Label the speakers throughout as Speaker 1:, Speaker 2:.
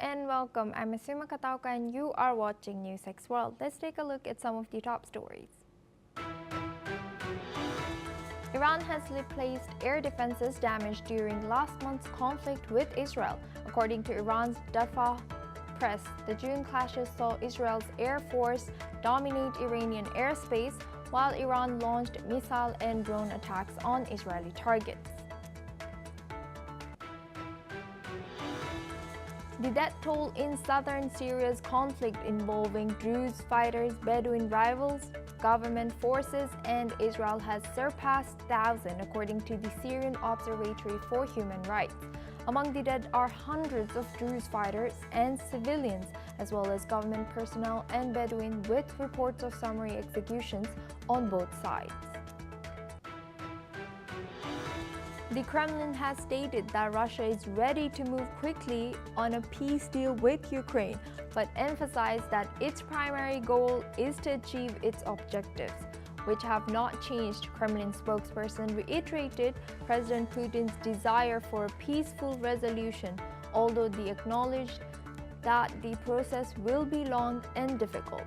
Speaker 1: and welcome. I'm Asuma Katauka and you are watching NewsX World. Let's take a look at some of the top stories. Iran has replaced air defenses damaged during last month's conflict with Israel. According to Iran's defy press, the June clashes saw Israel's air force dominate Iranian airspace, while Iran launched missile and drone attacks on Israeli targets. The death toll in southern Syria's conflict involving Druze fighters, Bedouin rivals, government forces, and Israel has surpassed 1,000, according to the Syrian Observatory for Human Rights. Among the dead are hundreds of Druze fighters and civilians, as well as government personnel and Bedouin, with reports of summary executions on both sides. The Kremlin has stated that Russia is ready to move quickly on a peace deal with Ukraine, but emphasized that its primary goal is to achieve its objectives, which have not changed. Kremlin spokesperson reiterated President Putin's desire for a peaceful resolution, although they acknowledged that the process will be long and difficult.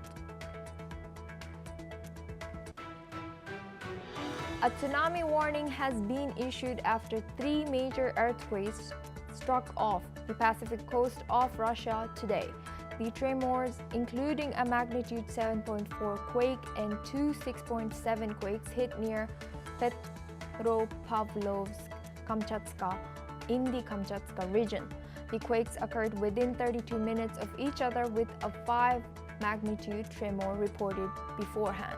Speaker 1: A tsunami warning has been issued after 3 major earthquakes struck off the Pacific coast of Russia today. The tremors, including a magnitude 7.4 quake and 2 6.7 quakes, hit near Petropavlovsk-Kamchatska in the Kamchatka region. The quakes occurred within 32 minutes of each other, with a 5 magnitude tremor reported beforehand.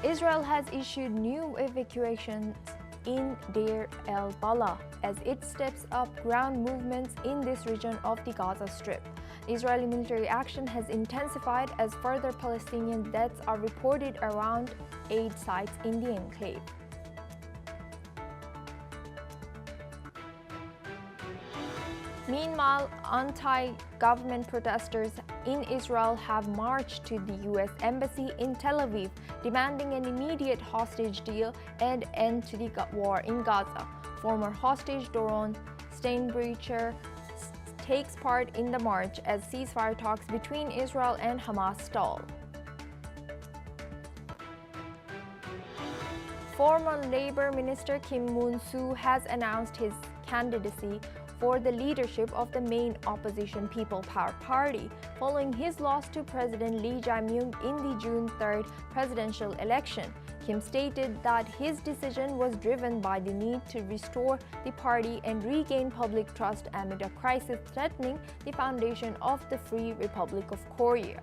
Speaker 1: Israel has issued new evacuations in Deir el-Balah as it steps up ground movements in this region of the Gaza Strip. Israeli military action has intensified as further Palestinian deaths are reported around aid sites in the enclave. Meanwhile, anti-government protesters in Israel have marched to the U.S. Embassy in Tel Aviv, demanding an immediate hostage deal and end to the war in Gaza. Former hostage Doron Steinbrecher takes part in the march as ceasefire talks between Israel and Hamas stall. Former Labor Minister Kim Moon-soo has announced his candidacy for the leadership of the main opposition People Power Party, following his loss to President Lee Jae-myung in the June 3rd presidential election. Kim stated that his decision was driven by the need to restore the party and regain public trust amid a crisis threatening the foundation of the Free Republic of Korea.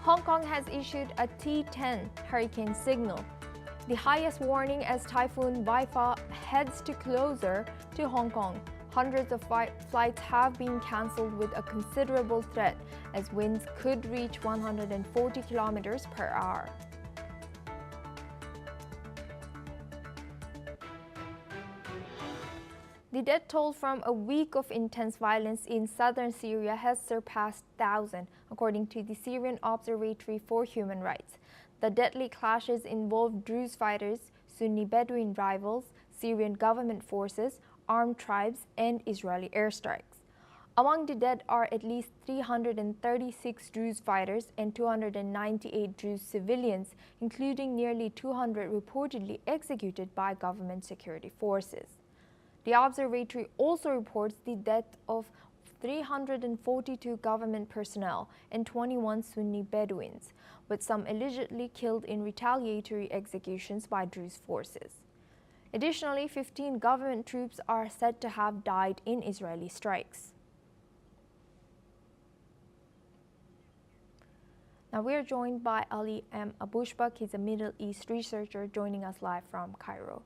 Speaker 1: Hong Kong has issued a T10 hurricane signal, the highest warning as Typhoon Haifa heads closer to Hong Kong. Hundreds of flights have been cancelled, with a considerable threat as winds could reach 140 kilometers per hour. The death toll from a week of intense violence in southern Syria has surpassed 1,000, according to the Syrian Observatory for Human Rights. The deadly clashes involved Druze fighters, Sunni Bedouin rivals, Syrian government forces, armed tribes, and Israeli airstrikes. Among the dead are at least 336 Druze fighters and 298 Druze civilians, including nearly 200 reportedly executed by government security forces. The observatory also reports the death of 342 government personnel and 21 Sunni Bedouins, with some allegedly killed in retaliatory executions by Druze forces. Additionally, 15 government troops are said to have died in Israeli strikes. Now we are joined by Ali M. Abushbak. He's a Middle East researcher joining us live from Cairo.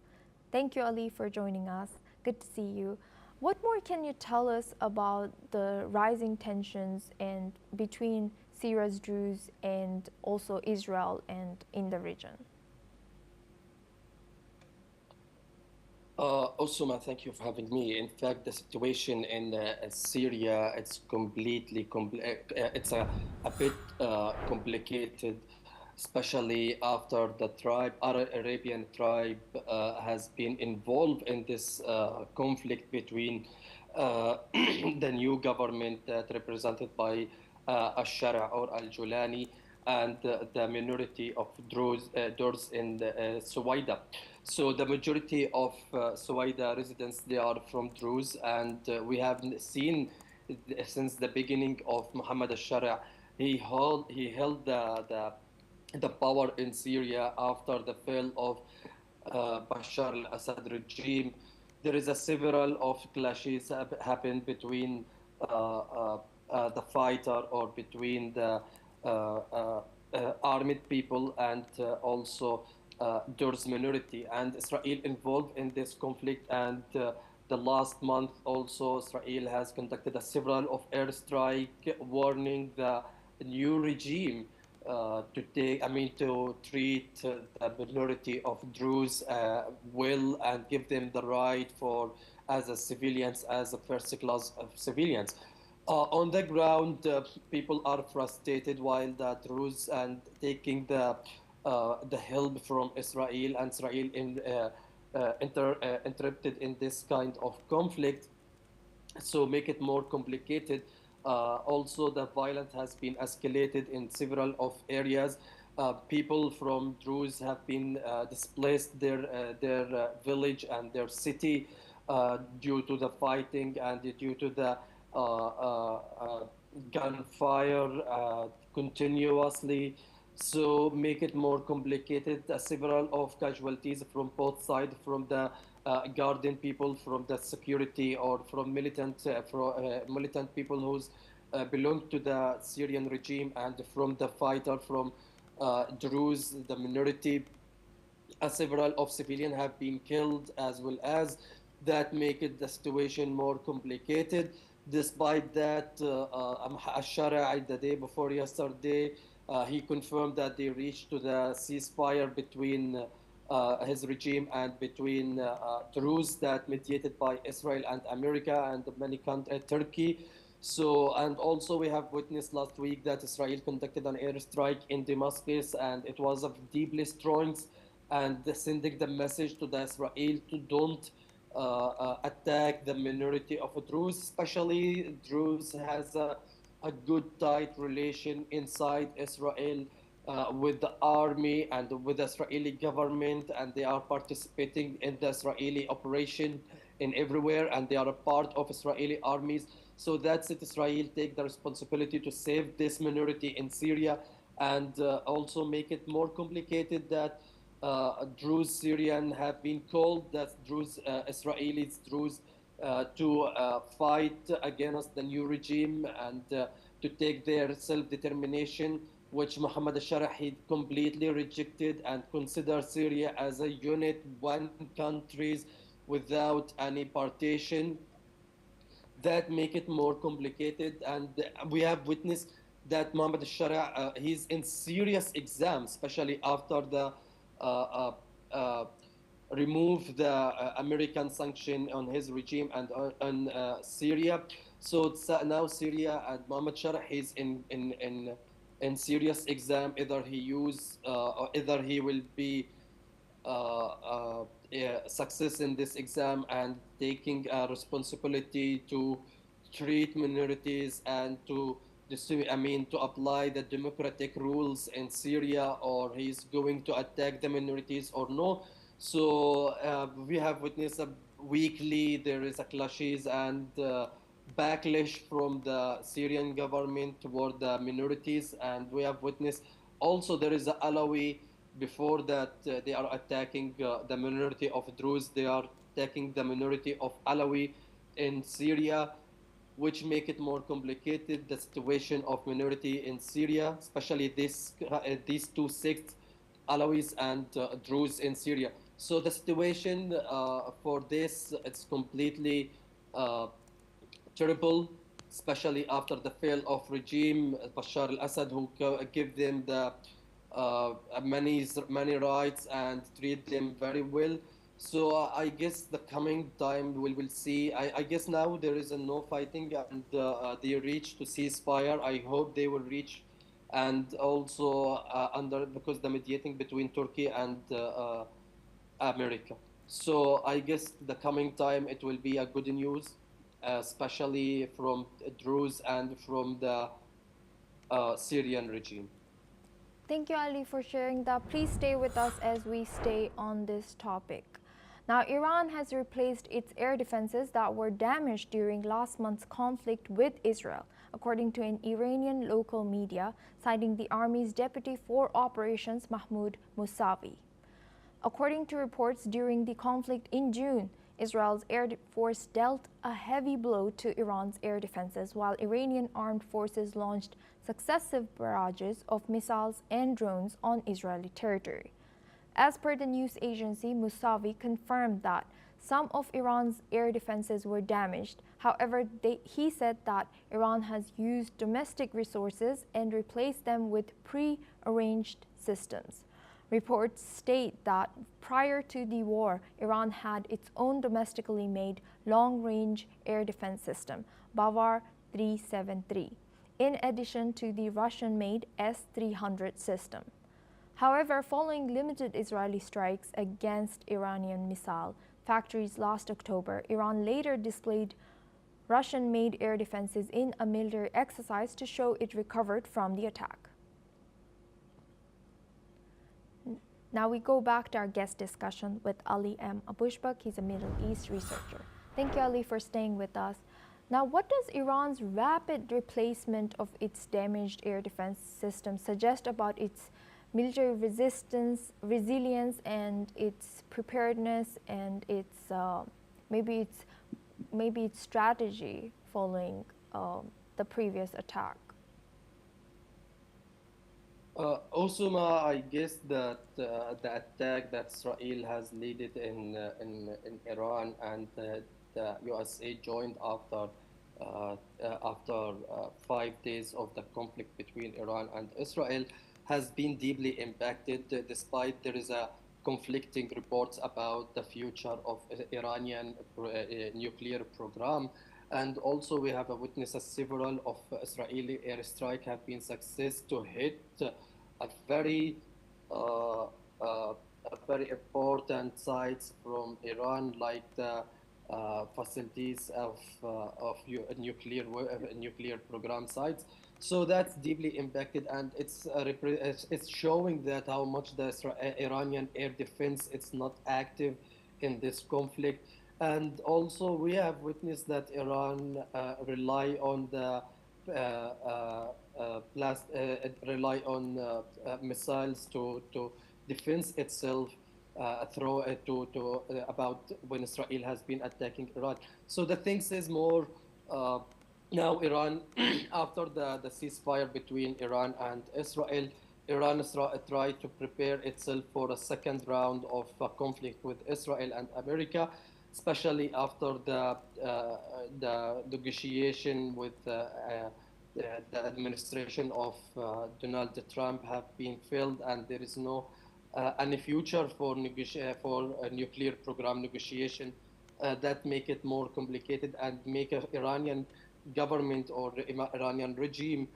Speaker 1: Thank you, Ali, for joining us. Good to see you. What more can you tell us about the rising tensions and between Syria's Druze and also Israel and in the region?
Speaker 2: Osuma, thank you for having me. In fact, the situation in Syria, it's completely it's a bit complicated especially after the Arabian tribe has been involved in this conflict between the new government that represented by Al-Shara or Al-Julani and the minority of Druze in Sweida. So the majority of Sweida residents, they are from Druze, and we have seen since the beginning of Muhammad al-Shara, he held the power in Syria after the fall of Bashar al-Assad regime. There is a several of clashes happened between the fighter or between the armed people and also Druze minority, and Israel involved in this conflict. And the last month also Israel has conducted a several of airstrike warning the new regime to treat the minority of Druze well and give them the right for as a civilians, as a first class of civilians. On the ground, people are frustrated while the Druze and taking the help from Israel, and Israel interrupted in this kind of conflict, so make it more complicated. Also, the violence has been escalated in several of areas. People from Druze have been displaced their village and their city due to the fighting and due to the gunfire continuously. So make it more complicated. Several of casualties from both sides, from the guardian people, from the security, or from militant people who belong to the Syrian regime, and from the fighter from Druze, the minority. Several of civilians have been killed, as well as that make it the situation more complicated. Despite that, Al-Shara, the day before yesterday, he confirmed that they reached to the ceasefire between his regime and between Druze, that mediated by Israel and America and many countries, Turkey. So, and also we have witnessed last week that Israel conducted an airstrike in Damascus, and it was of deeply strong, and sending the message to the Israel to don't attack the minority of Druze. Especially Druze has a good tight relation inside Israel with the army and with the Israeli government, and they are participating in the Israeli operation in everywhere, and they are a part of Israeli armies. So that's it. Israel take the responsibility to save this minority in Syria, and also make it more complicated that Druze Syrian have been called, that Druze Israelis Druze to fight against the new regime and to take their self-determination, which Muhammad al-Shara completely rejected, and consider Syria as a unit, one country without any partition. That make it more complicated, and we have witnessed that Muhammad al-Shara, he's in serious exam, especially after the uh, uh, remove the American sanction on his regime and on Syria. So it's, now Syria and Muhammad Sharah is in serious exam. Either he use or either he will be success in this exam and taking a responsibility to treat minorities and to to apply the democratic rules in Syria, or he's going to attack the minorities or no. So we have witnessed weekly there is a clashes and backlash from the Syrian government toward the minorities, and we have witnessed also there is a Alawi. Before that, they are attacking the minority of Druze. They are attacking the minority of Alawi in Syria, which make it more complicated, the situation of minority in Syria, especially these two sects, Alawis and Druze in Syria. So the situation for this, it's completely uh, terrible, especially after the fall of regime Bashar al-Assad, who give them the many rights and treat them very well. So I guess the coming time we will see. I guess now there is a no fighting, and they reach to ceasefire. I hope they will reach and also because the mediating between Turkey and America. So I guess the coming time it will be a good news, especially from Druze and from the Syrian regime.
Speaker 1: Thank you, Ali, for sharing that. Please stay with us as we stay on this topic. Now, Iran has replaced its air defenses that were damaged during last month's conflict with Israel, according to an Iranian local media, citing the army's deputy for operations, Mahmoud Mousavi. According to reports, during the conflict in June, Israel's air force dealt a heavy blow to Iran's air defenses, while Iranian armed forces launched successive barrages of missiles and drones on Israeli territory. As per the news agency, Mousavi confirmed that some of Iran's air defenses were damaged. However, he said that Iran has used domestic resources and replaced them with pre-arranged systems. Reports state that prior to the war, Iran had its own domestically made long-range air defense system, Bavar 373, in addition to the Russian-made S-300 system. However, following limited Israeli strikes against Iranian missile factories last October, Iran later displayed Russian-made air defenses in a military exercise to show it recovered from the attack. Now we go back to our guest discussion with Ali M. Abushbak. He's a Middle East researcher. Thank you, Ali, for staying with us. Now, what does Iran's rapid replacement of its damaged air defense system suggest about its military resilience, and its preparedness, and its maybe its strategy following the previous attack?
Speaker 2: Osama, I guess that the attack that Israel has led in Iran, and the USA joined after 5 days of the conflict between Iran and Israel, has been deeply impacted, despite there is a conflicting reports about the future of Iranian nuclear program. And also we have witnessed several of Israeli airstrike have been success to hit a very uh, uh, very important sites from Iran, like the facilities of nuclear program sites. So that's deeply impacted, and it's showing that how much the Iranian air defense is not active in this conflict. And also we have witnessed that Iran rely on the rely on missiles to defend itself through about when Israel has been attacking Iran. So the thing is more now Iran after the ceasefire between Iran and Israel. Iran is tried to prepare itself for a second round of conflict with Israel and America, especially after the negotiation with the administration of Donald Trump have been failed, and there is no any future for a nuclear program negotiation. That make it more complicated and make a Iranian government or Iranian regime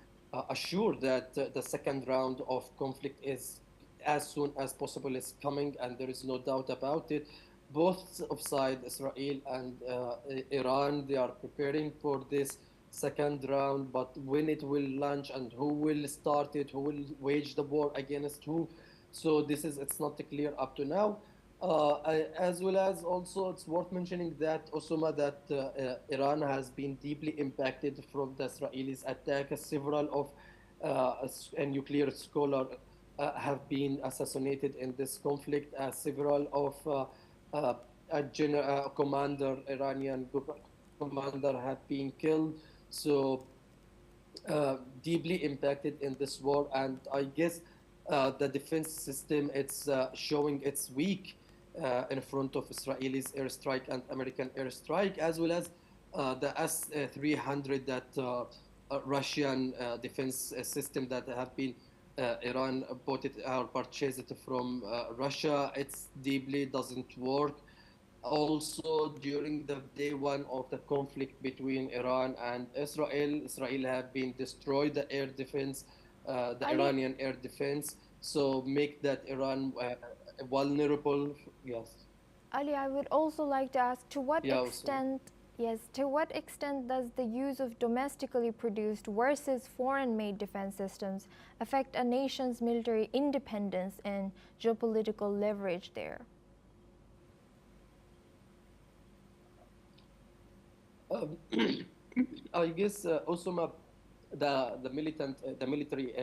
Speaker 2: assure that the second round of conflict is as soon as possible is coming, and there is no doubt about it. Both of sides, Israel and Iran, they are preparing for this second round, but when it will launch and who will start it, who will wage the war against who. So it's not clear up to now. As well as also it's worth mentioning that Osama, that Iran has been deeply impacted from the Israelis attack. Several of nuclear scholars have been assassinated in this conflict. Several of Iranian commander have been killed. So deeply impacted in this war, and I guess the defense system it's showing it's weak in front of Israelis airstrike and American airstrike, as well as the S-300 that Russian defense system that have been Iran bought it or purchased it from Russia. It's deeply doesn't work. Also, during the day one of the conflict between Iran and Israel, Israel have been destroyed the air defense the
Speaker 1: Ali,
Speaker 2: Iranian air defense. So make that Iran vulnerable. Yes.
Speaker 1: Ali, I would also like to ask to what
Speaker 2: Yeah. Also.
Speaker 1: extent, yes, to what extent does the use of domestically produced versus foreign-made defense systems affect a nation's military independence and geopolitical leverage there?
Speaker 2: Um, I guess also the military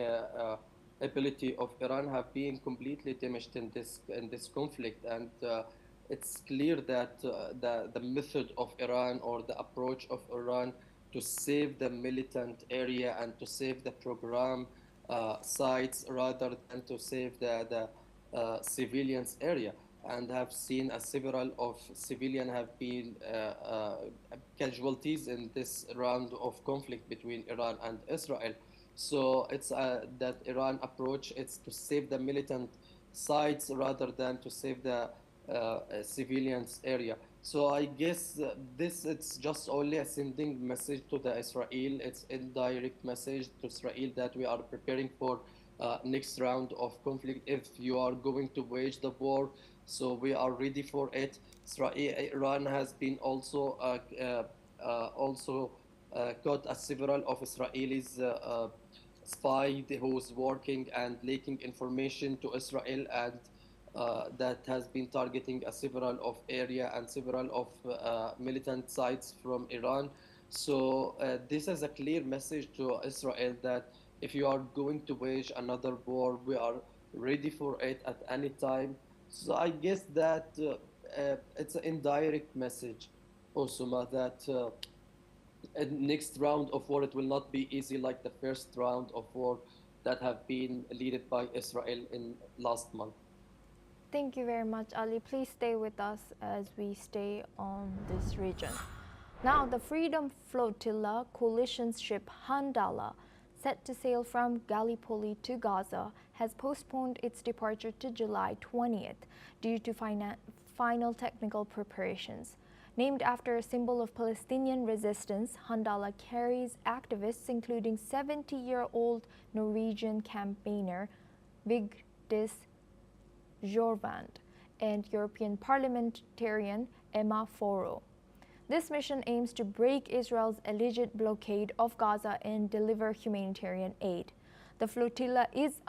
Speaker 2: ability of Iran have been completely diminished in this conflict, and it's clear that the method of Iran or the approach of Iran to save the militant area and to save the program sites rather than to save the civilians area, and have seen several of civilian have been casualties in this round of conflict between Iran and Israel. So it's that Iran approach, it's to save the militant sites rather than to save the civilians area. So I guess this it's just only a sending message to the Israel. It's indirect message to Israel that we are preparing for next round of conflict. If you are going to wage the war, so we are ready for it. Iran has been also got several of Israelis spy who's working and leaking information to Israel, and that has been targeting several of area and several of militant sites from Iran. So this is a clear message to Israel that if you are going to wage another war, we are ready for it at any time. So I guess that it's an indirect message, Osama, that next round of war it will not be easy like the first round of war that have been led by Israel in last month.
Speaker 1: Thank you very much, Ali. Please stay with us as we stay on this region. Now, the Freedom Flotilla coalition ship Handala, set to sail from Gallipoli to Gaza, has postponed its departure to July 20th due to final technical preparations. Named after a symbol of Palestinian resistance, Handala carries activists including 70-year-old Norwegian campaigner Vigdis Jorvand and European parliamentarian Emma Foro. This mission aims to break Israel's alleged blockade of Gaza and deliver humanitarian aid. The flotilla is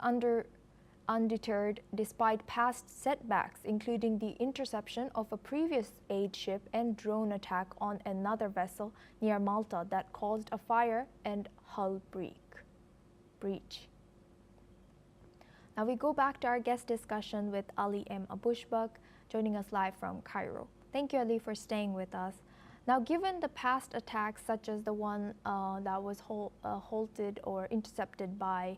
Speaker 1: undeterred despite past setbacks, including the interception of a previous aid ship and drone attack on another vessel near Malta that caused a fire and hull breach. Now we go back to our guest discussion with Ali M. Abushbak, joining us live from Cairo. Thank you, Ali, for staying with us. Now, given the past attacks, such as the one that was halted or intercepted by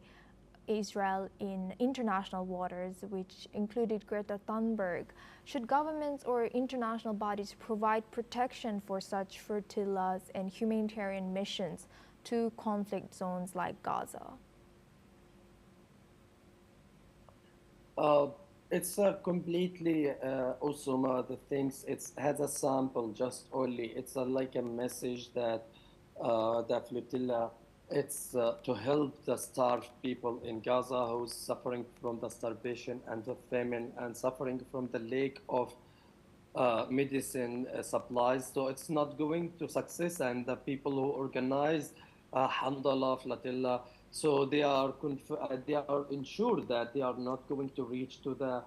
Speaker 1: Israel in international waters, which included Greta Thunberg, should governments or international bodies provide protection for such flotillas and humanitarian missions to conflict zones like Gaza?
Speaker 2: It's completely Osama, the things, it has a sample just only. It's like a message that the flotilla, it's to help the starved people in Gaza who's suffering from the starvation and the famine and suffering from the lack of medicine supplies. So it's not going to success, and the people who organize Handala, Flotilla, so they are ensured that they are not going to reach to the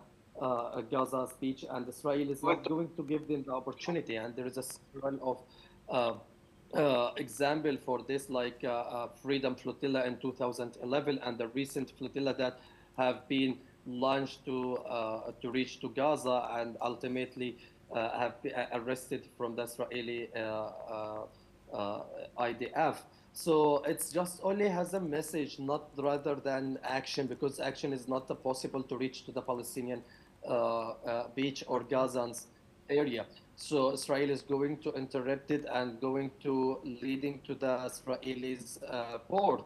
Speaker 2: Gaza speech, and Israel is not going to give them the opportunity. And there is a several of example for this, like Freedom Flotilla in 2011, and the recent flotilla that have been launched to reach to Gaza and ultimately have been arrested from the Israeli IDF. So it's just only has a message, not rather than action, because action is not possible to reach to the Palestinian beach or Gazans area. So Israel is going to interrupt it and going to leading to the Israelis port.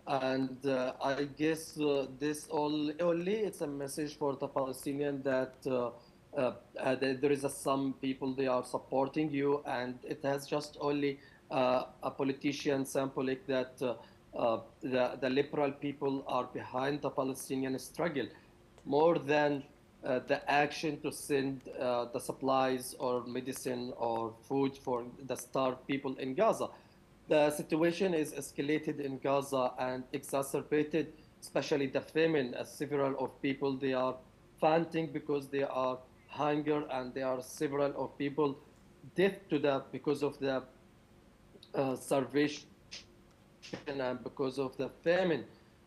Speaker 2: And I guess this only it's a message for the Palestinian that there is some people they are supporting you, and it has just only a politician symbolic that the liberal people are behind the Palestinian struggle more than the action to send the supplies or medicine or food for the starved people in Gaza. The situation is escalated in Gaza and exacerbated, especially the famine. Several of people, they are fainting because they are hunger, and there are several of people dead to the because of the starvation and because of the famine.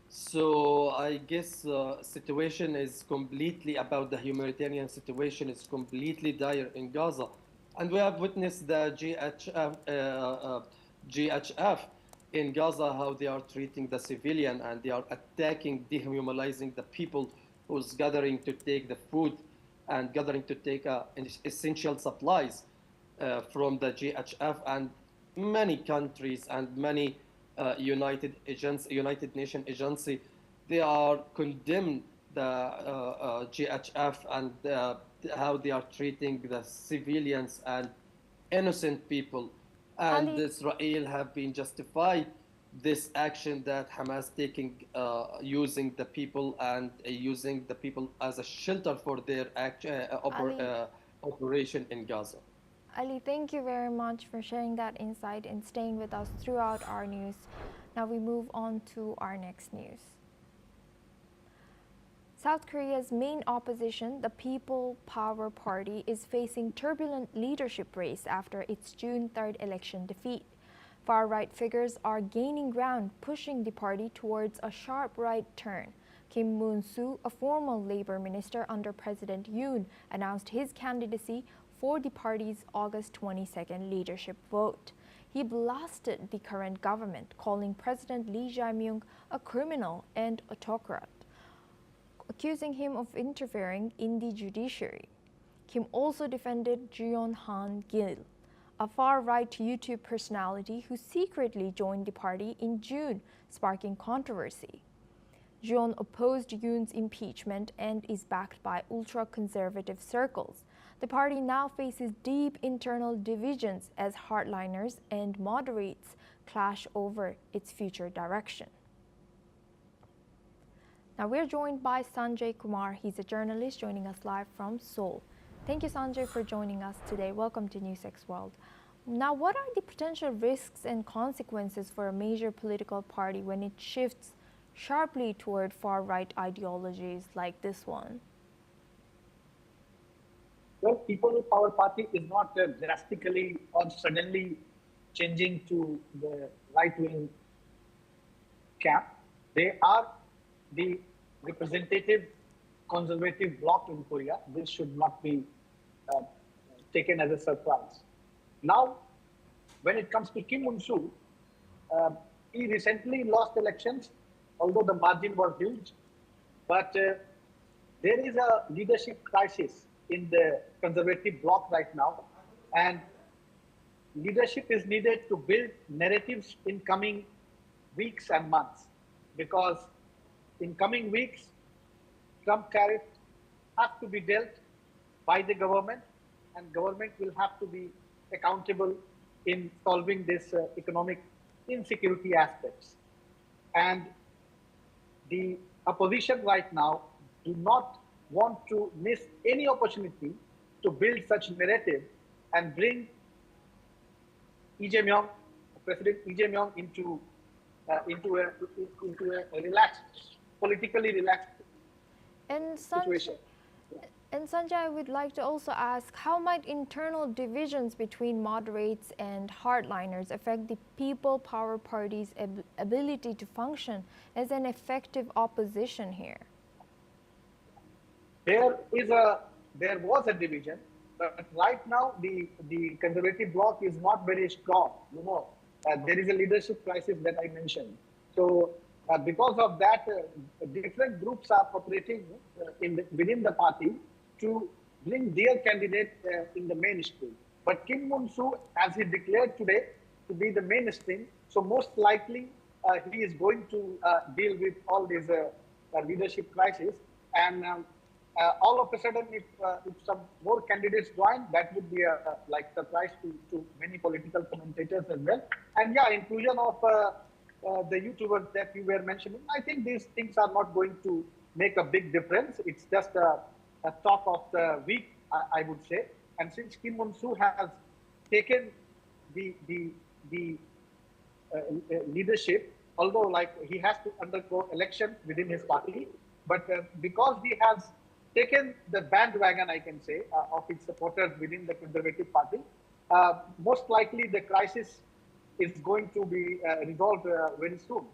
Speaker 2: So I guess situation is completely about the humanitarian situation is completely dire in Gaza, and we have witnessed the GHF in Gaza how they are treating the civilian, and they are attacking, dehumanizing the people who's gathering to take the food and gathering to take essential supplies from the GHF and many countries and many United Nations agency, they are condemned the GHF and how they are treating the civilians and innocent people. And
Speaker 1: Ali,
Speaker 2: Israel have been justified this action that Hamas taking, using the people and using the people as a shelter for their
Speaker 1: Ali,
Speaker 2: operation in Gaza.
Speaker 1: Ali, thank you very much for sharing that insight and staying with us throughout our news. Now we move on to our next news. South Korea's main opposition, the People Power Party, is facing turbulent leadership race after its June 3rd election defeat. Far-right figures are gaining ground, pushing the party towards a sharp right turn. Kim Moon-soo, a former labor minister under President Yoon, announced his candidacy for the party's August 22nd leadership vote. He blasted the current government, calling President Lee Jae-myung a criminal and autocrat, accusing him of interfering in the judiciary. Kim also defended Jeon Han-gil, a far-right YouTube personality who secretly joined the party in June, sparking controversy. Jeon opposed Yoon's impeachment and is backed by ultra-conservative circles. The party now faces deep internal divisions as hardliners and moderates clash over its future direction. Now we're joined by Sanjay Kumar. He's a journalist joining us live from Seoul. Thank you, Sanjay, for joining us today. Welcome to NewsX World. Now, what are the potential risks and consequences for a major political party when it shifts sharply toward far-right ideologies like this one?
Speaker 3: Well, People Power Party is not drastically or suddenly changing to the right-wing camp. They are the representative conservative bloc in Korea. This should not be taken as a surprise. Now, when it comes to Kim Moon-soo, he recently lost elections, although the margin was huge. But there is a leadership crisis in the conservative bloc right now, and leadership is needed to build narratives in coming weeks and months, because in coming weeks, Trump tariffs have to be dealt by the government, and government will have to be accountable in solving this economic insecurity aspects. And the opposition right now do not want to miss any opportunity to build such narrative and bring President Lee Jae-myung into a relaxed, politically relaxed situation.
Speaker 1: And Sanjay, I would like to also ask, how might internal divisions between moderates and hardliners affect the People Power Party's ability to function as an effective opposition here?
Speaker 3: There was a division, but right now the conservative bloc is not very strong. There is a leadership crisis that I mentioned. So because of that, different groups are operating within the party to bring their candidate in the mainstream. But Kim Moon-soo, as he declared today to be the mainstream, so most likely he is going to deal with all these leadership crisis. And all of a sudden, if some more candidates join, that would be a surprise to many political commentators as well. And yeah, inclusion of the YouTubers that you were mentioning, I think these things are not going to make a big difference. It's just a talk of the week, I would say. And since Kim Moon-soo has taken the leadership, although like he has to undergo elections within his party, but because he has taken the bandwagon, I can say, of its supporters within the Conservative Party, most likely the crisis is going to be resolved very soon.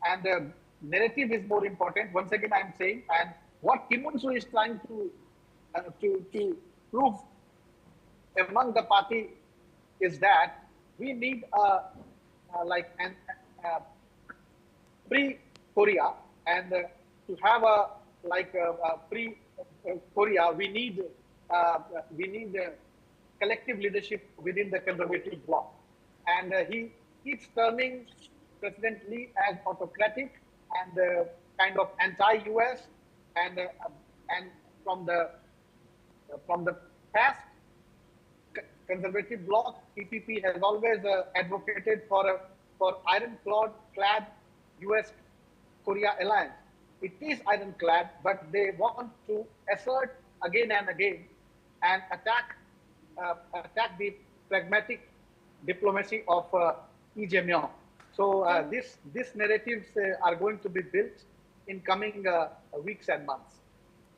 Speaker 3: And narrative is more important. Once again, I'm saying, and what Kim Moon-soo is trying to prove among the party is that we need like an pre-Korea, and to have a like a pre-Korea, we need collective leadership within the conservative bloc. And he keeps terming President Lee as autocratic and kind of anti-US, and from the past, conservative bloc, PPP has always advocated for ironclad US-Korea alliance. It is ironclad, but they want to assert again and again and attack the pragmatic diplomacy of Lee Jae-myung. So these narratives are going to be built in coming weeks and months.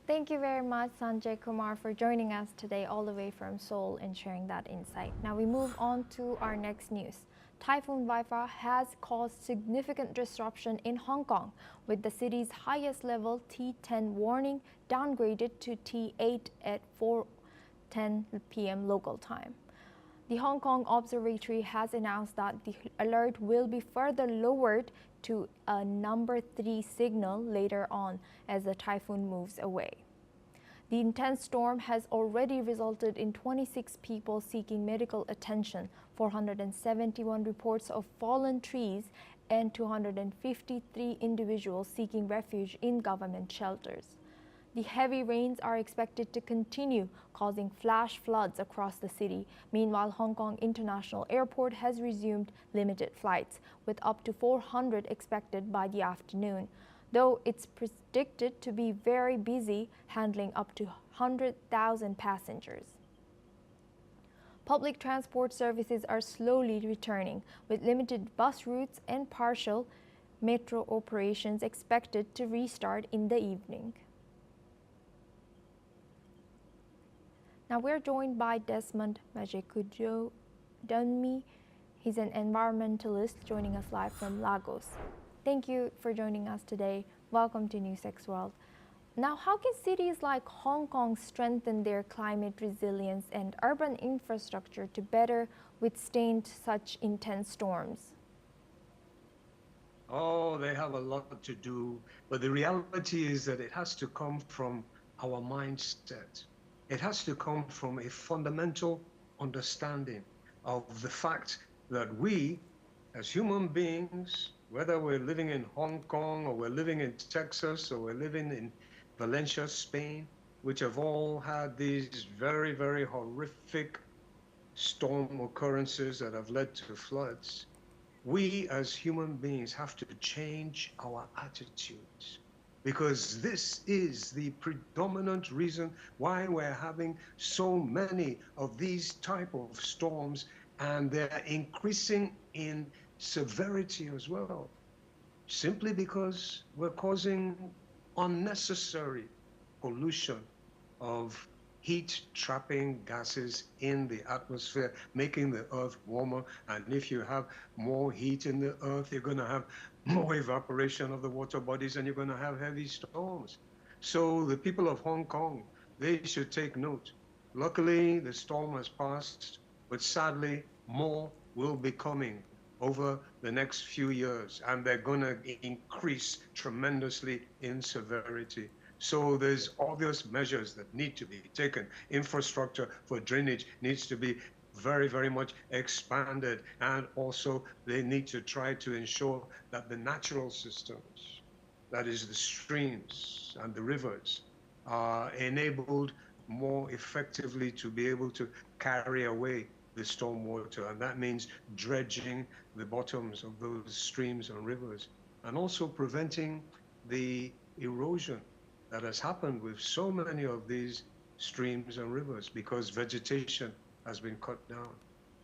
Speaker 1: Thank you very much, Sanjay Kumar, for joining us today all the way from Seoul and sharing that insight. Now we move on to our next news. Typhoon Haifa has caused significant disruption in Hong Kong, with the city's highest level T10 warning downgraded to T8 at 4:10 p.m. local time. The Hong Kong Observatory has announced that the alert will be further lowered to a number 3 signal later on as the typhoon moves away. The intense storm has already resulted in 26 people seeking medical attention, 471 reports of fallen trees, and 253 individuals seeking refuge in government shelters. The heavy rains are expected to continue, causing flash floods across the city. Meanwhile, Hong Kong International Airport has resumed limited flights, with up to 400 expected by the afternoon, though it's predicted to be very busy, handling up to 100,000 passengers. Public transport services are slowly returning, with limited bus routes and partial metro operations expected to restart in the evening. Now we're joined by Desmond Majekujo Dunmi. He's an environmentalist joining us live from Lagos. Thank you for joining us today. Welcome to NewsX World. Now, how can cities like Hong Kong strengthen their climate resilience and urban infrastructure to better withstand such intense storms?
Speaker 4: Oh, they have a lot to do, but the reality is that it has to come from our mindset. It has to come from a fundamental understanding of the fact that we, as human beings, whether we're living in Hong Kong or we're living in Texas or we're living in Valencia, Spain, which have all had these very, very horrific storm occurrences that have led to floods, we as human beings have to change our attitudes, because this is the predominant reason why we're having so many of these type of storms, and they're increasing in severity as well, simply because we're causing unnecessary pollution of heat-trapping gases in the atmosphere, making the earth warmer. And if you have more heat in the earth, you're going to have more evaporation of the water bodies, and you're going to have heavy storms. So the people of Hong Kong, they should take note. Luckily, the storm has passed, but sadly, more will be coming over the next few years, and they're going to increase tremendously in severity. So there's obvious measures that need to be taken. Infrastructure for drainage needs to be very, very much expanded, and also they need to try to ensure that the natural systems, that is the streams and the rivers, are enabled more effectively to be able to carry away the storm water, and that means dredging the bottoms of those streams and rivers, and also preventing the erosion that has happened with so many of these streams and rivers because vegetation has been cut down.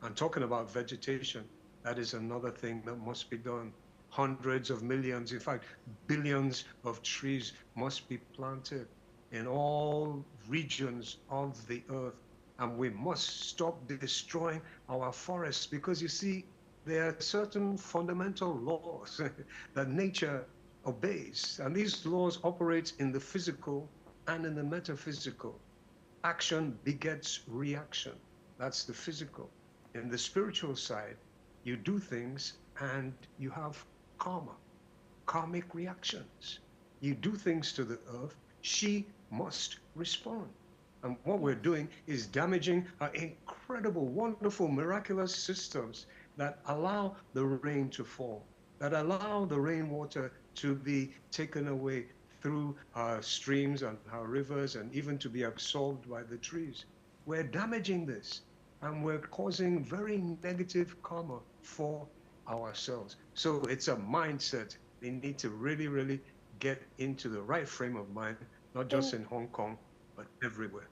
Speaker 4: And talking about vegetation, that is another thing that must be done. Hundreds of millions, in fact, billions of trees must be planted in all regions of the earth. And we must stop destroying our forests because you see, there are certain fundamental laws that nature obeys. And these laws operate in the physical and in the metaphysical. Action begets reaction. That's the physical. In the spiritual side, you do things and you have karma, karmic reactions. You do things to the earth, she must respond. And what we're doing is damaging our incredible, wonderful, miraculous systems that allow the rain to fall, that allow the rainwater to be taken away through our streams and our rivers and even to be absorbed by the trees. We're damaging this and we're causing very negative karma for ourselves. So it's a mindset. We need to really, really get into the right frame of mind, not just in Hong Kong, but everywhere.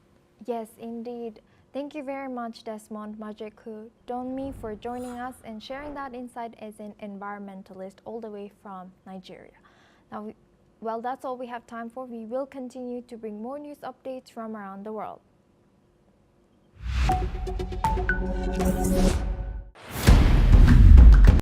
Speaker 1: Yes, indeed. Thank you very much, Desmond Majeku Donmi, for joining us and sharing that insight as an environmentalist all the way from Nigeria. Now, well, that's all we have time for. We will continue to bring more news updates from around the world.